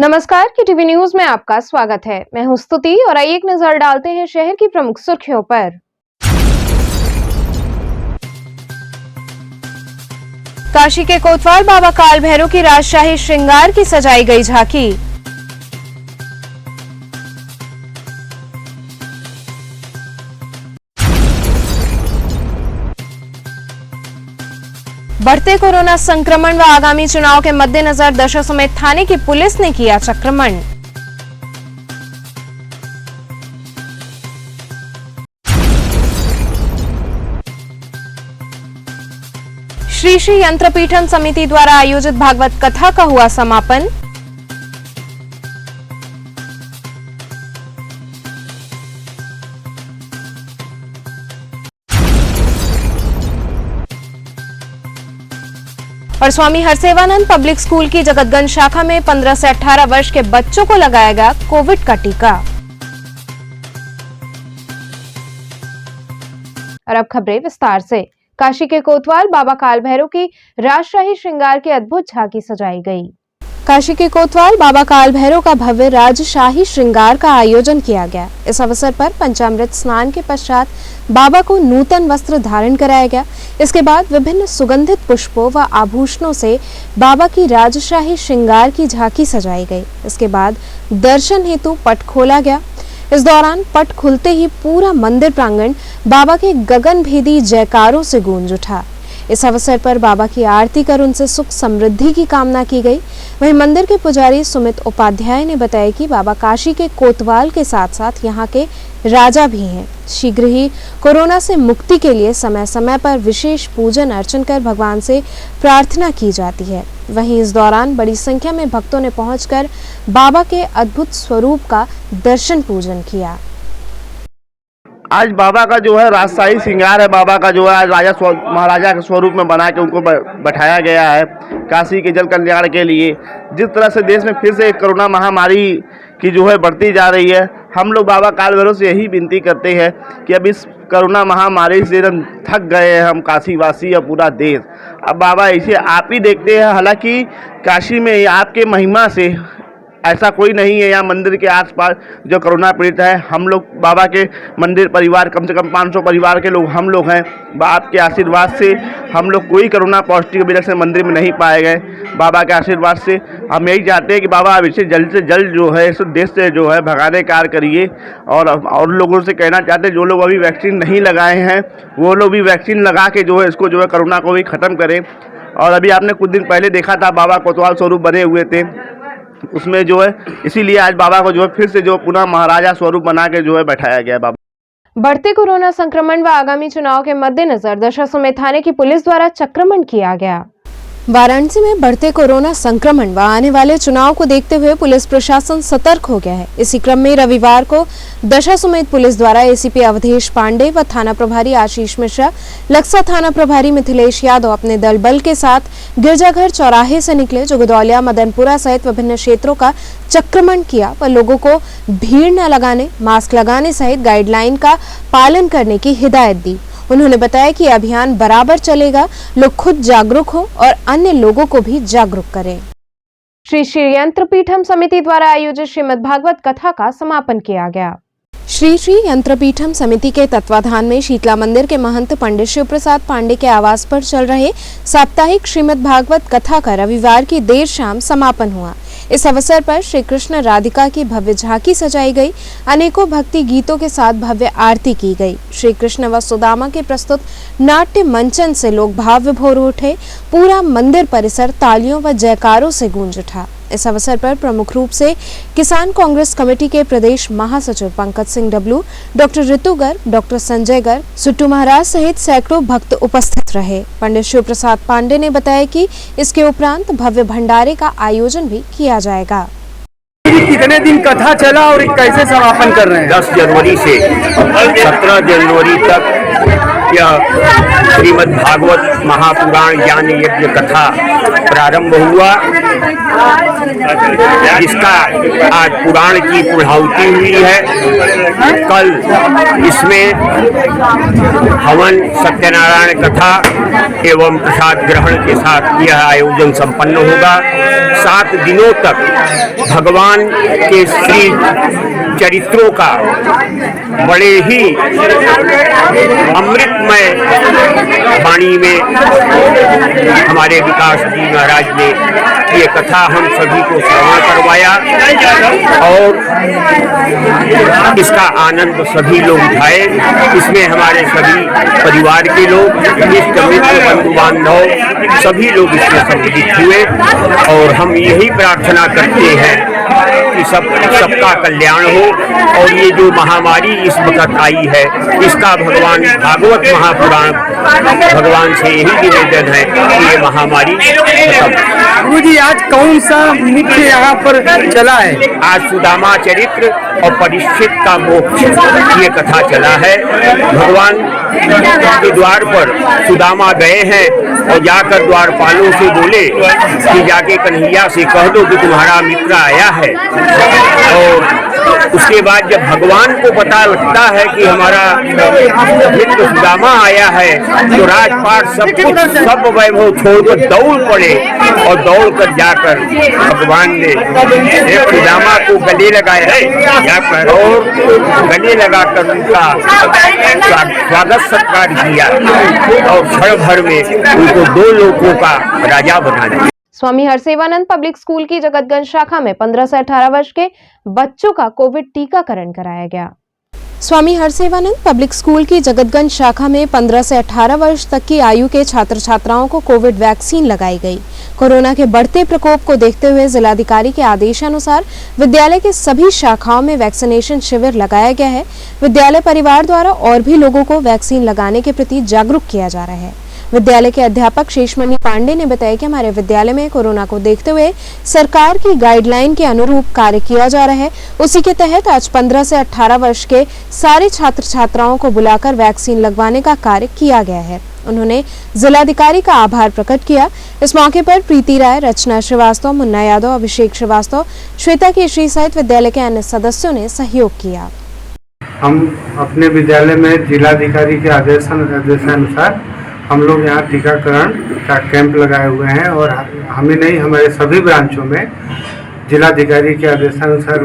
नमस्कार, की TV news में आपका स्वागत है। मैं हूं स्तुति और आइए एक नजर डालते हैं शहर की प्रमुख सुर्खियों पर। काशी के कोतवाल बाबा काल भैरव की राजशाही श्रृंगार की सजाई गई झांकी। बढ़ते कोरोना संक्रमण व आगामी चुनाव के मद्देनजर दशाश्वमेध थाने की पुलिस ने किया चक्रमण। श्री श्री यंत्रपीठम समिति द्वारा आयोजित भागवत कथा का हुआ समापन। और स्वामी हरसेवानंद पब्लिक स्कूल की जगतगंज शाखा में 15 से 18 वर्ष के बच्चों को लगाया गया कोविड का टीका। और अब खबरें विस्तार से। काशी के कोतवाल बाबा काल भैरव की राजशाही श्रृंगार की अद्भुत झांकी सजाई गई। काशी के कोतवाल बाबा काल भैरव का भव्य राजशाही श्रृंगार का आयोजन किया गया। इस अवसर पर पंचामृत स्नान के पश्चात बाबा को नूतन वस्त्र धारण कराया गया। इसके बाद विभिन्न सुगंधित पुष्पों व आभूषणों से बाबा की राजशाही श्रृंगार की झांकी सजाई गई। इसके बाद दर्शन हेतु पट खोला गया। इस दौरान पट खुलते ही पूरा मंदिर प्रांगण बाबा के गगनभेदी जयकारों से गूंज उठा। इस अवसर पर बाबा की आरती कर उनसे सुख समृद्धि की कामना की गई। वहीं मंदिर के पुजारी सुमित उपाध्याय ने बताया कि बाबा काशी के कोतवाल के साथ साथ यहाँ के राजा भी हैं। शीघ्र ही कोरोना से मुक्ति के लिए समय समय पर विशेष पूजन अर्चन कर भगवान से प्रार्थना की जाती है। वहीं इस दौरान बड़ी संख्या में भक्तों ने पहुंचकर बाबा के अद्भुत स्वरूप का दर्शन पूजन किया। आज बाबा का जो है राजशाही श्रृंगार है। बाबा का जो है आज राजा महाराजा के स्वरूप में बना के उनको बैठाया गया है काशी के जल कल्याण के लिए। जिस तरह से देश में फिर से कोरोना महामारी की जो है बढ़ती जा रही है, हम लोग बाबा काल भैरव से यही विनती करते हैं कि अब इस कोरोना महामारी से हम थक गए हैं, हम काशी वासी और पूरा देश। अब बाबा इसे आप ही देखते हैं। हालांकि काशी में आपके महिमा से ऐसा कोई नहीं है यहाँ मंदिर के आसपास जो कोरोना पीड़ित है। हम लोग बाबा के मंदिर परिवार कम से कम 500 परिवार के लोग हम लोग हैं। आपके आशीर्वाद से हम लोग कोई कोरोना पॉजिटिव वजह से मंदिर में नहीं पाए गए। बाबा के आशीर्वाद से हम यही चाहते हैं कि बाबा अब इसे जल्द से जल्द जो है इस देश से जो है भगाने कार्य करिए। और लोगों से कहना चाहते हैं जो लोग अभी वैक्सीन नहीं लगाए हैं वो लोग भी वैक्सीन लगा के जो है इसको जो है कोरोना को भी ख़त्म करें। और अभी आपने कुछ दिन पहले देखा था बाबा कोतवाल स्वरूप बने हुए थे, उसमें जो है इसीलिए आज बाबा को जो है फिर से जो पुनः महाराजा स्वरूप बना के जो है बैठाया गया। बाबा बढ़ते कोरोना संक्रमण व आगामी चुनाव के मद्देनजर दशाश्वमेध थाने की पुलिस द्वारा चक्रमण किया गया। वाराणसी में बढ़ते कोरोना संक्रमण व आने वाले चुनाव को देखते हुए पुलिस प्रशासन सतर्क हो गया है। इसी क्रम में रविवार को दशाश्वमेध पुलिस द्वारा एसीपी अवधेश पांडे व थाना प्रभारी आशीष मिश्रा, लक्सा थाना प्रभारी मिथिलेश यादव अपने दल बल के साथ गिरजाघर चौराहे से निकले, जो गदौलिया मदनपुरा सहित विभिन्न क्षेत्रों का चक्रमण किया व लोगों को भीड़ न लगाने, मास्क लगाने सहित गाइडलाइन का पालन करने की हिदायत दी। उन्होंने बताया कि अभियान बराबर चलेगा, लोग खुद जागरूक हो और अन्य लोगों को भी जागरूक करें। श्री श्री यंत्रपीठम समिति द्वारा आयोजित श्रीमद् भागवत कथा का समापन किया गया। श्री श्री यंत्रपीठम समिति के तत्वाधान में शीतला मंदिर के महंत पंडित शिव प्रसाद पांडे के आवास पर चल रहे साप्ताहिक श्रीमद् भागवत कथा का रविवार की देर शाम समापन हुआ। इस अवसर पर श्री कृष्ण राधिका की भव्य झांकी सजाई गई। अनेकों भक्ति गीतों के साथ भव्य आरती की गई। श्री कृष्ण व सुदामा के प्रस्तुत नाट्य मंचन से लोग भाव विभोर उठे। पूरा मंदिर परिसर तालियों व जयकारों से गूंज उठा। इस अवसर पर प्रमुख रूप से किसान कांग्रेस कमेटी के प्रदेश महासचिव पंकज सिंह डब्लू, डॉक्टर ऋतु गर्ग, डॉक्टर संजय गर्ग, सुट्टू महाराज सहित सैकड़ों भक्त उपस्थित रहे। पंडित शिव प्रसाद पांडे ने बताया कि इसके उपरांत भव्य भंडारे का आयोजन भी किया जाएगा। कितने दिन कथा चला और कैसे समापन कर रहे हैं? 10 जनवरी से 17 जनवरी तक यह श्रीमद् भागवत महापुराण ज्ञान यज्ञ कथा प्रारंभ हुआ, जिसका आज पुराण की पूर्णाहुति हुई है। कल इसमें हवन, सत्यनारायण कथा एवं प्रसाद ग्रहण के साथ यह आयोजन संपन्न होगा। 7 दिनों तक भगवान के श्री चरित्रों का बड़े ही अमृतमय वाणी में हमारे विकास जी महाराज ने ये कथा हम सभी को श्रवण करवाया और इसका आनंद सभी लोग उठाए। इसमें हमारे सभी परिवार के लोग, इष्ट मित्र, बंधु बांधव सभी लोग इसमें सम्मिलित हुए और हम यही प्रार्थना करते हैं कि सबका कल्याण हो और ये जो महामारी इस वक्त आई है इसका भगवान भागवत महापुराण भगवान से यही निवेदन है कि ये महामारी खत्म। गुरुजी आज कौन सा मुख्य यहाँ पर चला है? आज सुदामा चरित्र और परीक्षित का मोक्ष ये कथा चला है। भगवान के द्वार पर सुदामा गए हैं और जाकर द्वारपालों से बोले कि जाके कन्हैया से कह दो कि तुम्हारा मित्र आया है। और उसके बाद जब भगवान को पता लगता है कि हमारा मित्र सुदामा आया है तो राजपाट सब कुछ सब वैभव छोड़कर दौड़ पड़े और दौड़ कर जाकर भगवान ने सुदामा को गले लगाया जाकर और गले लगाकर उनका स्वागत सत्कार किया और क्षण भर में उनको 2 लोकों का राजा बना दिया। स्वामी हरसेवानंद पब्लिक स्कूल की जगतगंज शाखा में 15 से 18 वर्ष के बच्चों का कोविड टीकाकरण कराया गया। स्वामी हरसेवानंद पब्लिक स्कूल की जगतगंज शाखा में 15 से 18 वर्ष तक की आयु के छात्र छात्राओं को कोविड वैक्सीन लगाई गई। कोरोना के बढ़ते प्रकोप को देखते हुए जिलाधिकारी के आदेशानुसार विद्यालय के सभी शाखाओं में वैक्सीनेशन शिविर लगाया गया है। विद्यालय परिवार द्वारा और भी लोगों को वैक्सीन लगाने के प्रति जागरूक किया जा रहा है। विद्यालय के अध्यापक शेषमणि पांडे ने बताया कि हमारे विद्यालय में कोरोना को देखते हुए सरकार की गाइडलाइन के अनुरूप कार्य किया जा रहा है। उसी के तहत आज 15 से 18 वर्ष के सारे छात्र छात्राओं को बुलाकर वैक्सीन लगवाने का कार्य किया गया है। उन्होंने जिलाधिकारी का आभार प्रकट किया। इस मौके पर प्रीति राय, रचना श्रीवास्तव, मुन्ना यादव, अभिषेक श्रीवास्तव, श्वेता केशरी सहित विद्यालय के अन्य सदस्यों ने सहयोग किया। हम अपने विद्यालय में जिलाधिकारी के आदेशानुसार हम लोग यहाँ टीकाकरण का कैंप लगाए हुए हैं और हमें नहीं, हमारे सभी ब्रांचों में जिलाधिकारी के आदेशानुसार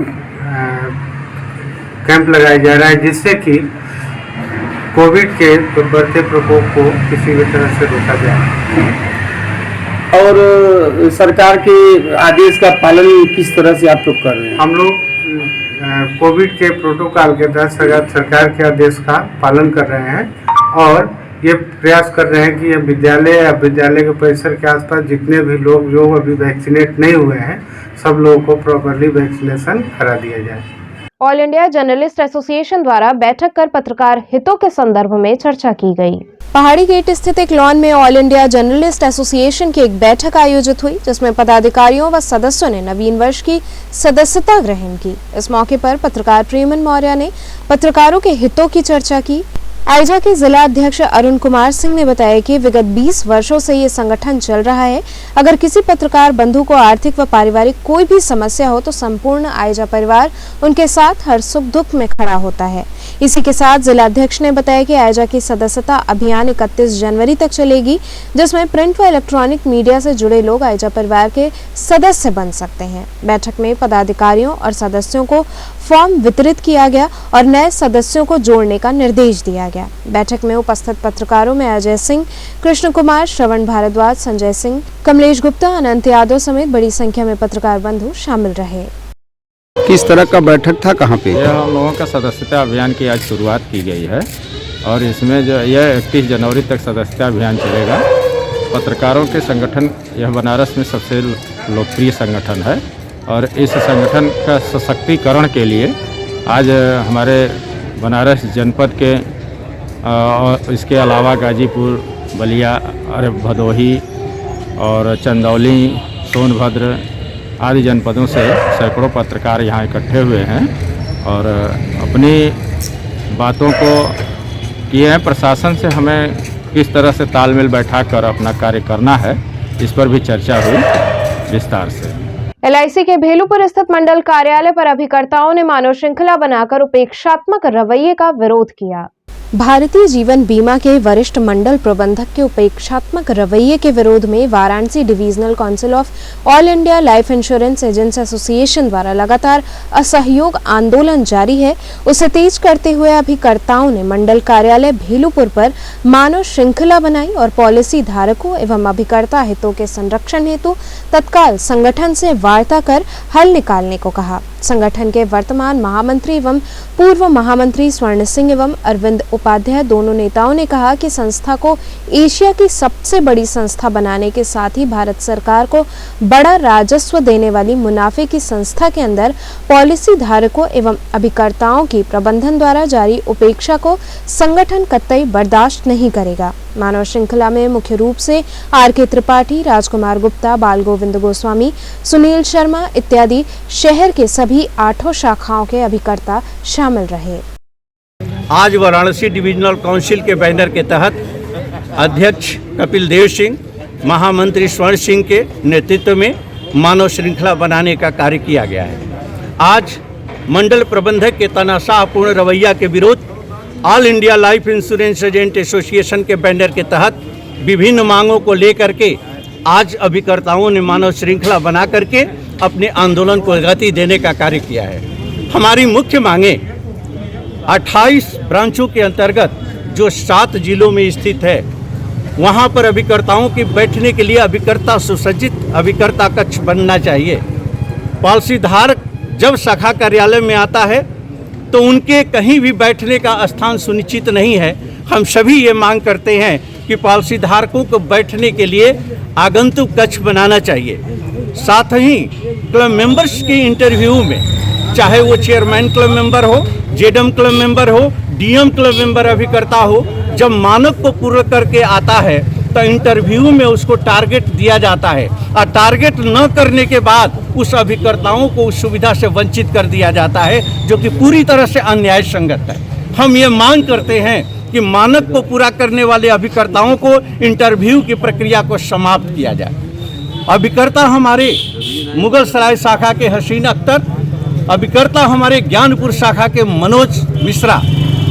कैंप लगाया जा रहा है, जिससे कि कोविड के बढ़ते प्रकोप को किसी भी तरह से रोका जाए। और सरकार के आदेश का पालन किस तरह से आप लोग कर रहे हैं? हम लोग कोविड के प्रोटोकॉल के तहत सरकार के आदेश का पालन कर रहे हैं और ये प्रयास कर रहे हैं कि ये विद्यालय या विद्यालय के परिसर के आसपास जितने भी लोग जो अभी वैक्सीनेट नहीं हुए हैं सब लोगों को प्रॉपर्ली वैक्सीनेशन करा दिया जाए। ऑल इंडिया जर्नलिस्ट एसोसिएशन द्वारा बैठक कर पत्रकार हितों के संदर्भ में चर्चा की गई। पहाड़ी गेट स्थित एक लॉन में ऑल इंडिया जर्नलिस्ट एसोसिएशन की एक बैठक आयोजित हुई, जिसमें पदाधिकारियों व सदस्यों ने नवीन वर्ष की सदस्यता ग्रहण की। इस मौके पर पत्रकार प्रेमन मौर्य ने पत्रकारों के हितों की चर्चा की। आइजा के जिला अध्यक्ष अरुण कुमार सिंह ने बताया कि विगत 20 वर्षों से ये संगठन चल रहा है। अगर किसी पत्रकार बंधु को आर्थिक व पारिवारिक कोई भी समस्या हो तो संपूर्ण आइजा परिवार उनके साथ हर सुख दुख में खड़ा होता है। इसी के साथ जिला अध्यक्ष ने बताया कि आइजा की सदस्यता अभियान 31 जनवरी तक चलेगी, जिसमें प्रिंट व इलेक्ट्रॉनिक मीडिया से जुड़े लोग आइजा परिवार के सदस्य बन सकते हैं। बैठक में पदाधिकारियों और सदस्यों को फॉर्म वितरित किया गया और नए सदस्यों को जोड़ने का निर्देश दिया गया। बैठक में उपस्थित पत्रकारों में अजय सिंह, कृष्ण कुमार, श्रवण भारद्वाज, संजय सिंह, कमलेश गुप्ता, अनंत यादव समेत बड़ी संख्या में पत्रकार बंधु शामिल रहे। किस तरह का बैठक था, कहाँ पे? यह हम लोगों का सदस्यता अभियान की आज शुरुआत की गई है और इसमें जो यह 31 जनवरी तक सदस्यता अभियान चलेगा। पत्रकारों के संगठन यह बनारस में सबसे लोकप्रिय संगठन है और इस संगठन का सशक्तिकरण के लिए आज हमारे बनारस जनपद के और इसके अलावा गाजीपुर, बलिया, भदोही और चंदौली, सोनभद्र आदि जनपदों से सैकड़ों पत्रकार यहाँ इकट्ठे हुए हैं और अपनी बातों को किए हैं। प्रशासन से हमें किस तरह से तालमेल बैठाकर अपना कार्य करना है, इस पर भी चर्चा हुई विस्तार से। LIC के भेलूपुर स्थित मंडल कार्यालय पर अभिकर्ताओं ने मानव श्रृंखला बनाकर उपेक्षात्मक रवैये का विरोध किया। भारतीय जीवन बीमा के वरिष्ठ मंडल प्रबंधक के उपेक्षात्मक रवैये के विरोध में Varanasi divisional council of all India life insurance agents association द्वारा लगातार असहयोग आंदोलन जारी है। उसे तेज करते हुए अभिकर्ताओं ने मंडल कार्यालय भेलूपुर पर मानव श्रृंखला बनाई और पॉलिसी धारकों एवं अभिकर्ता हितों के संरक्षण हेतु तत्काल संगठन से वार्ता कर हल निकालने को कहा। संगठन के वर्तमान महामंत्री एवं पूर्व महामंत्री स्वर्ण सिंह एवं अरविंद उपाध्याय दोनों नेताओं ने कहा कि संस्था को एशिया की सबसे बड़ी संस्था बनाने के साथ ही भारत सरकार को बड़ा राजस्व देने वाली मुनाफे की संस्था के अंदर पॉलिसी धारकों एवं अभिकर्ताओं की प्रबंधन द्वारा जारी उपेक्षा को संगठन कतई बर्दाश्त नहीं करेगा। मानव श्रृंखला में मुख्य रूप से आर.के. त्रिपाठी, राजकुमार गुप्ता, बाल गोविंद गोस्वामी, सुनील शर्मा इत्यादि शहर के सभी 8 शाखाओं के अभिकर्ता शामिल रहे। आज वाराणसी डिविजनल काउंसिल के बैनर के तहत अध्यक्ष कपिल देव सिंह, महामंत्री स्वर्ण सिंह के नेतृत्व में मानव श्रृंखला बनाने का कार्य किया गया है। आज मंडल प्रबंधक के तनाशाहपूर्ण रवैया के विरोध all India life insurance agent association के बैनर के तहत विभिन्न मांगों को लेकर के आज अभिकर्ताओं ने मानव श्रृंखला बना करके अपने आंदोलन को गति देने का कार्य किया है। हमारी मुख्य मांगे 28 ब्रांचों के अंतर्गत जो 7 जिलों में स्थित है, वहां पर अभिकर्ताओं की बैठने के लिए अभिकर्ता सुसज्जित अभिकर्ता कक्ष बनना चाहिए। पॉलिसी धारक जब शाखा कार्यालय में आता है तो उनके कहीं भी बैठने का स्थान सुनिश्चित नहीं है। हम सभी ये मांग करते हैं कि पॉलिसी धारकों को बैठने के लिए आगंतुक कक्ष बनाना चाहिए। साथ ही क्लब मेंबर्स के इंटरव्यू में, चाहे वो चेयरमैन क्लब मेंबर हो, जेडम क्लब मेंबर हो, डीएम क्लब मेंबर अभिकर्ता हो, जब मानक को पूरा करके आता है तो इंटरव्यू में उसको टारगेट दिया जाता है और टारगेट न करने के बाद उस अभिकर्ताओं को उस सुविधा से वंचित कर दिया जाता है, जो कि पूरी तरह से अन्याय संगत है। हम ये मांग करते हैं कि मानक को पूरा करने वाले अभिकर्ताओं को इंटरव्यू की प्रक्रिया को समाप्त किया जाए। अभिकर्ता हमारे मुगल सराय शाखा के हसीन अख्तर, अभिकर्ता हमारे ज्ञानपुर शाखा के मनोज मिश्रा,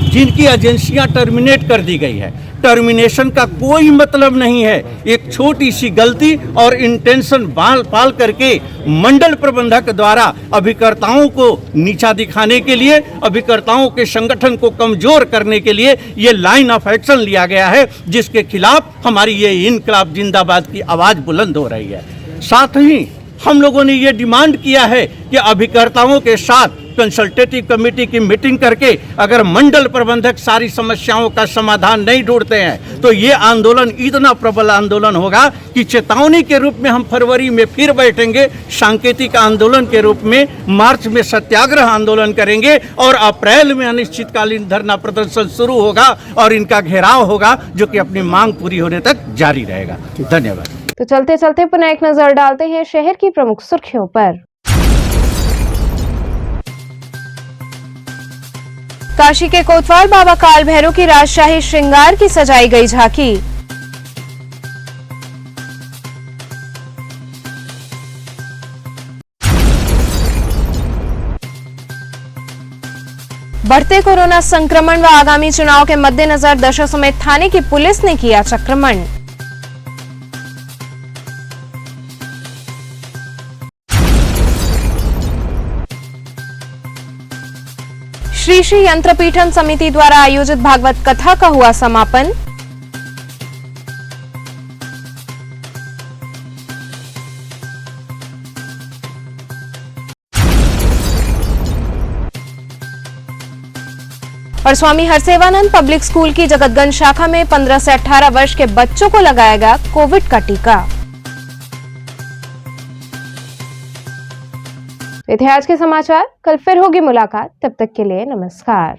जिनकी एजेंसियां टर्मिनेट कर दी गई है। टर्मिनेशन का कोई मतलब नहीं है। एक छोटी सी गलती और इंटेंशन पाल करके मंडल प्रबंधक द्वारा अभिकर्ताओं को नीचा दिखाने के लिए, अभिकर्ताओं के संगठन को कमजोर करने के लिए ये लाइन ऑफ एक्शन लिया गया है, जिसके खिलाफ हमारी ये इनकलाब जिंदाबाद की आवाज़ बुलंद हो रही है। साथ ही हम लोगों ने ये डिमांड किया है कि अभिकर्ताओं के साथ कंसल्टेटिव कमेटी की मीटिंग करके अगर मंडल प्रबंधक सारी समस्याओं का समाधान नहीं ढूंढते हैं तो ये आंदोलन इतना प्रबल आंदोलन होगा कि चेतावनी के रूप में हम फरवरी में फिर बैठेंगे, सांकेतिक आंदोलन के रूप में मार्च में सत्याग्रह आंदोलन करेंगे और अप्रैल में अनिश्चितकालीन धरना प्रदर्शन शुरू होगा और इनका घेराव होगा, जो कि अपनी मांग पूरी होने तक जारी रहेगा। धन्यवाद। तो चलते चलते पुनः एक नजर डालते हैं शहर की प्रमुख सुर्खियों पर। काशी के कोतवाल बाबा काल भैरव की राजशाही श्रृंगार की सजाई गई झांकी। बढ़ते कोरोना संक्रमण व आगामी चुनाव के मद्देनजर दशा समेत थाने की पुलिस ने किया चक्रमण। श्री श्री यंत्रपीठन समिति द्वारा आयोजित भागवत कथा का हुआ समापन। और स्वामी हरसेवानंद पब्लिक स्कूल की जगतगंज शाखा में 15 से 18 वर्ष के बच्चों को लगाएगा कोविड का टीका। ये थे आज के समाचार। कल फिर होगी मुलाकात, तब तक के लिए नमस्कार।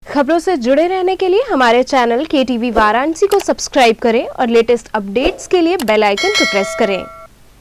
खबरों से जुड़े रहने के लिए हमारे चैनल KTV वाराणसी को सब्सक्राइब करें और लेटेस्ट अपडेट्स के लिए बेल आइकन को प्रेस करें।